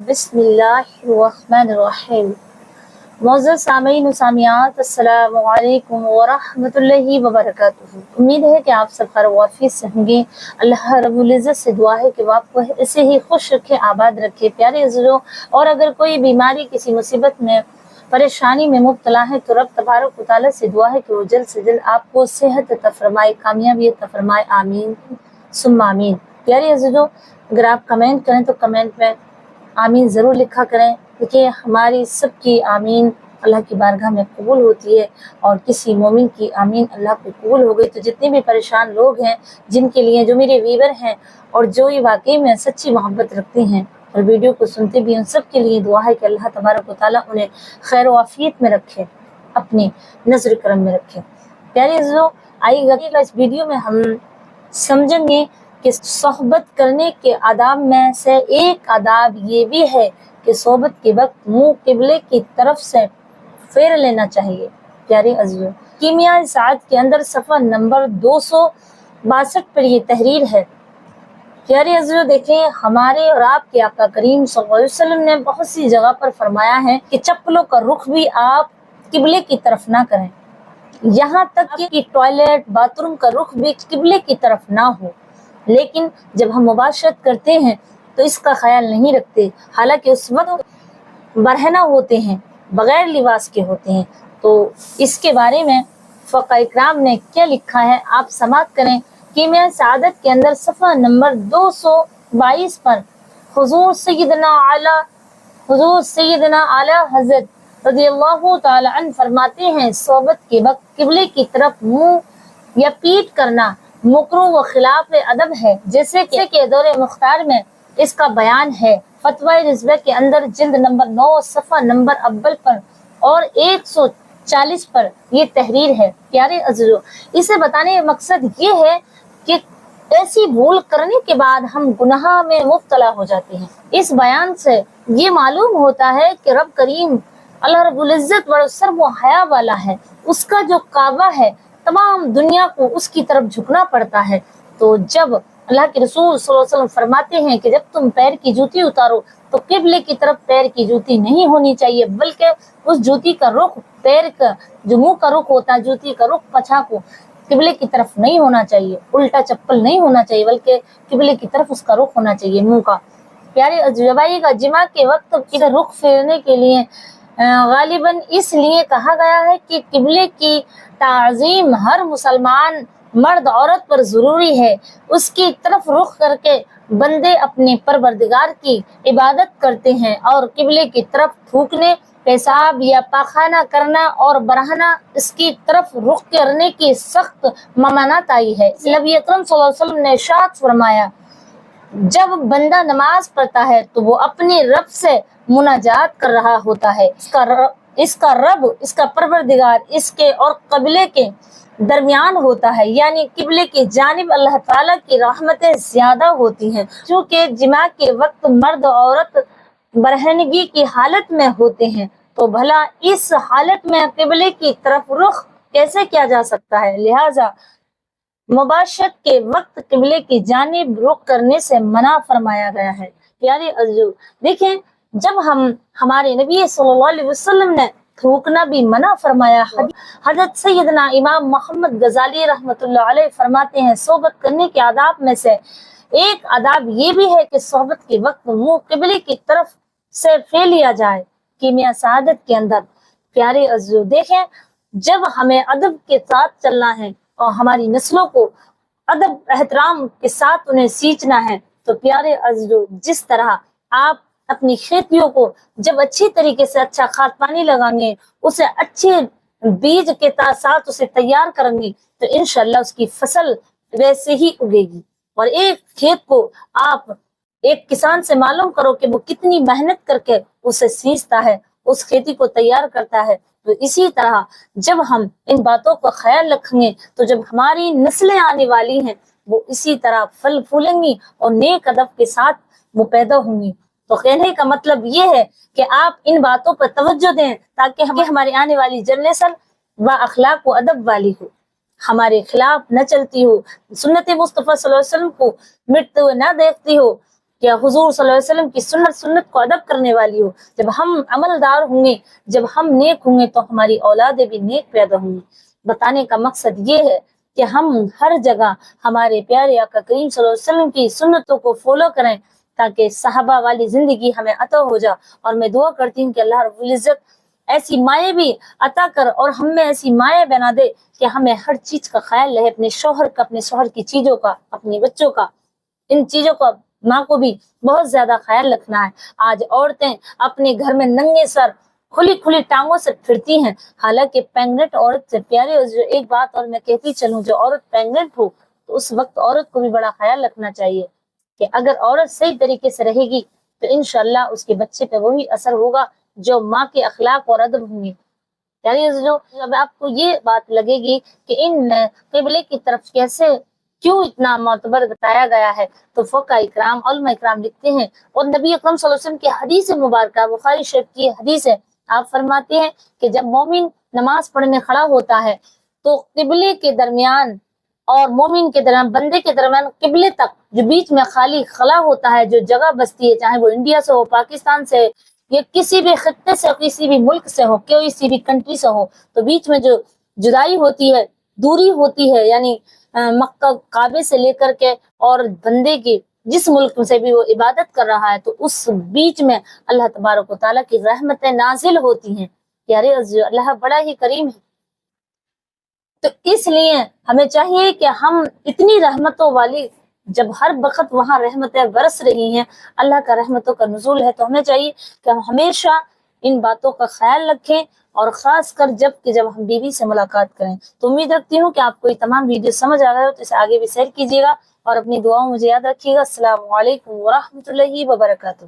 बिस्मिल्लाहिर्रहमानिर्रहीम। मौजूद सामीन व सामियात, अस्सलामु अलैकुम व रहमतुल्लाहि व बरकातुहू। उम्मीद है कि आप सब खैर वाफियत से होंगे। अल्लाह रब्बुल इज़्ज़त से दुआ है कि वो आपको ऐसे ही खुश रखे, आबाद रखे। प्यारे अज़ीज़ों, और अगर कोई बीमारी, किसी मुसीबत में, परेशानी में मुब्तला है तो रब तबारक व तआला से दुआ है कि वो जल्द से जल्द आपको सेहत अता फरमाए, कामयाबी अता फरमाए। आमीन सुम्मा आमीन। प्यारे अज़ीज़ों, अगर आप कमेंट करें तो कमेंट में आमीन ज़रूर लिखा करें। देखिए, हमारी सबकी आमीन अल्लाह की बारगाह में कबूल होती है, और किसी मोमिन की आमीन अल्लाह को कबूल हो गई तो जितने भी परेशान लोग हैं, जिनके लिए, जो मेरे व्यूअर हैं और जो ये वाकई में सच्ची मोहब्बत रखते हैं और वीडियो को सुनते भी, उन सब के लिए दुआ है कि अल्लाह तबारक व तआला उन्हें खैर व आफियत में रखे, अपनी नज़र करम में रखे। प्यारे अज़ीज़ों, आइएगा इस वीडियो में हम समझेंगे कि सोहबत करने के आदाब में से एक आदाब ये भी है कि सोहबत के वक्त मुंह किबले की तरफ से फेर लेना चाहिए। प्यारे अज़ीज़ों, कीमिया सात के अंदर सफ़ा नंबर 262 पर ये तहरीर है। प्यारे अज़ीज़ों, देखें, हमारे और आपके आका करीम सल्लल्लाहु अलैहि वसल्लम ने बहुत सी जगह पर फरमाया है कि चप्पलों का रुख भी आप किबले की तरफ ना करें, यहाँ तक कि टॉयलेट, बाथरूम का रुख भी किबले की तरफ ना हो। लेकिन जब हम मुबाशरत करते हैं तो इसका ख्याल नहीं रखते, हालांकि उस वक्त बरहना होते हैं, बगैर लिबास के होते हैं। तो इसके बारे में फ़क़हा इकराम ने क्या लिखा है, आप समाअत करें। कीमिया सआदत के अंदर सफ़ा नंबर 222 पर हुज़ूर सैयदना आला हज़रत रज़ियल्लाहु ताला अन्हु फरमाते हैं, सोबत के वक्त किबले की तरफ मुंह या पीठ करना मुकरूह व खिलाफ अदब है, जैसे कि दौरे मुख्तार में इसका बयान है। फतवा रिज़वा के अंदर जिल्द नंबर 9 सफ़ा नंबर अव्वल पर और 140 पर ये तहरीर है। प्यारे अज़ीज़ों, इसे बताने का मकसद ये है कि ऐसी भूल करने के बाद हम गुनाह में मुब्तला हो जाते हैं। इस बयान से ये मालूम होता है कि रब करीम अल्लाह रब्बुल इज़्ज़त बड़ा सर्व हया वाला है। उसका जो काबा है, तमाम दुनिया को उसकी तरफ झुकना पड़ता है। तो जब अल्लाह के रसूल सल्लल्लाहु अलैहि वसल्लम फरमाते हैं कि जब तुम पैर की जूती उतारो तो किबले की तरफ पैर की जूती नहीं होनी चाहिए, बल्कि उस जूती का रुख, पैर का जो मुंह का रुख होता है, जूती का रुख पछा को किबले की तरफ नहीं होना चाहिए, उल्टा चप्पल नहीं होना चाहिए, बल्कि किबले की तरफ उसका रुख होना चाहिए, मुंह का। प्यारे जवाई जिमा के वक्त इधर रुख फेरने के लिए गालिबन इसलिए कहा गया है कि किबले की ताज़ीम हर मुसलमान मर्द औरत पर ज़रूरी है। उसकी तरफ रुख करके बंदे अपने परवरदिगार की इबादत करते हैं, और किबले की तरफ थूकने, पेशाब या पाखाना करना और बरहना, इसकी तरफ रुख करने की सख्त ममानत आई है। नबी अकरम सल्लल्लाहु अलैहि वसल्लम ने इरशाद फरमाया, जब बंदा नमाज पढ़ता है तो वो अपने रब से मुनाजात कर रहा होता है। इसका रब, इसका परवरदिगार इसके और कबले के दरमियान होता है, यानी किबले की जानिब अल्लाह ताला की रहमतें ज्यादा होती हैं। चूँकि जिमा के वक्त मर्द औरत बरहनगी की हालत में होते हैं, तो भला इस हालत में किबले की तरफ रुख कैसे किया जा सकता है। लिहाजा मुबाशरत के वक्त किबले की जानिब रुख करने से मना फरमाया गया है। प्यारे अज़ीज़ों, देखें, जब हमारे नबी सल्लल्लाहु अलैहि वसल्लम ने थूकना भी मना फरमाया। हज़रत सैयदना इमाम मोहम्मद गज़ाली रहमतुल्लाह अलैह फरमाते हैं, सोहबत करने के आदाब में से एक आदाब ये भी है कि सोहबत के वक्त मुंह किबले की तरफ से फेर लिया जाए। कीमिया सआदत के अंदर प्यारे अज़ीज़ों, देखें, जब हमें अदब के साथ चलना है और हमारी नस्लों को अदब एहतराम के साथ उन्हें सींचना है, तो प्यारे अज़ीज़ों, जिस तरह आप अपनी खेतियों को जब अच्छी तरीके से अच्छा खाद पानी लगाएंगे, उसे अच्छे बीज के साथ उसे तैयार करेंगे, तो इंशाअल्लाह उसकी फसल वैसे ही उगेगी। और एक खेत को आप एक किसान से मालूम करो कि वो कितनी मेहनत करके उसे सींचता है, उस खेती को तैयार करता है। तो इसी तरह जब हम इन बातों का ख्याल रखेंगे तो जब हमारी नस्लें आने वाली हैं वो इसी तरह फल फूलेंगी और नेक अदब के साथ वो पैदा होंगी। तो कहने का मतलब ये है कि आप इन बातों पर तवज्जो दें ताकि हमारी आने वाली जनरेशन व अखलाक व अदब वाली हो, हमारे खिलाफ न चलती हो, सुन्नत मुस्तफ़ा सल्लल्लाहु अलैहि वसल्लम को मिटते हुए न देखती हो, کہ حضور صلی اللہ علیہ وسلم کی سنت کو ادب کرنے والی ہو۔ جب ہم عملدار ہوں گے، جب ہم نیک ہوں گے تو ہماری اولادیں بھی نیک پیدا ہوں گی۔ بتانے کا مقصد یہ ہے کہ ہم ہر جگہ ہمارے پیارے آقا کریم صلی اللہ علیہ وسلم کی سنتوں کو فالو کریں تاکہ صحابہ والی زندگی ہمیں عطا ہو جائے۔ اور میں دعا کرتی ہوں کہ اللہ رب العزت ایسی مائیں بھی عطا کر اور ہم میں ایسی مائیں بنا دے کہ ہمیں ہر چیز کا خیال رہے، اپنے شوہر کا، اپنے شوہر کی چیزوں کا، اپنے بچوں کا، ان چیزوں کا ماں کو بھی بہت زیادہ خیال رکھنا ہے۔ آج عورتیں اپنے گھر میں ننگے سر کھلی ٹانگوں سے پھرتی ہیں، حالانکہ پریگننٹ عورت سے پیارے ایک بات اور میں کہتی چلوں، جو عورت پریگننٹ ہو تو اس وقت عورت کو بھی بڑا خیال رکھنا چاہیے کہ اگر عورت صحیح طریقے سے رہے گی تو انشاءاللہ اس کے بچے پہ وہی اثر ہوگا جو ماں کے اخلاق اور ادب ہوں گے۔ یعنی جو جب آپ کو یہ بات لگے گی کہ ان قبلے کی طرف کیسے کیوں اتنا معتبر بتایا گیا ہے، تو فقہاء اکرام، علماء اکرام لکھتے ہیں، اور نبی اکرم صلی اللہ علیہ وسلم کی حدیث مبارکہ بخاری شریف کی حدیث ہے، آپ فرماتے ہیں کہ جب مومن نماز پڑھنے کھڑا ہوتا ہے تو قبلے کے درمیان اور مومن کے درمیان، بندے کے درمیان قبلے تک جو بیچ میں خالی خلا ہوتا ہے، جو جگہ بستی ہے، چاہے وہ انڈیا سے ہو، پاکستان سے، یا کسی بھی خطے سے، کسی بھی ملک سے ہو، کسی بھی کنٹری سے ہو، تو بیچ میں جو جدائی ہوتی ہے، دوری ہوتی ہے، یعنی مکہ کعبے سے لے کر کے اور بندے کی جس ملک سے بھی وہ عبادت کر رہا ہے، تو اس بیچ میں اللہ تبارک و تعالیٰ کی رحمتیں نازل ہوتی ہیں۔ یارے اللہ بڑا ہی کریم ہے، تو اس لیے ہمیں چاہیے کہ ہم اتنی رحمتوں والی، جب ہر وقت وہاں رحمتیں برس رہی ہیں، اللہ کا رحمتوں کا نزول ہے، تو ہمیں چاہیے کہ ہم ہمیشہ ان باتوں کا خیال رکھیں، اور خاص کر جب ہم بیوی سے ملاقات کریں۔ تو امید رکھتی ہوں کہ آپ کو یہ تمام ویڈیو سمجھ آ گئے ہو، تو اسے آگے بھی شیئر کیجیے گا اور اپنی دعاؤں مجھے یاد رکھیے گا۔ السلام علیکم ورحمۃ اللہ وبرکاتہ۔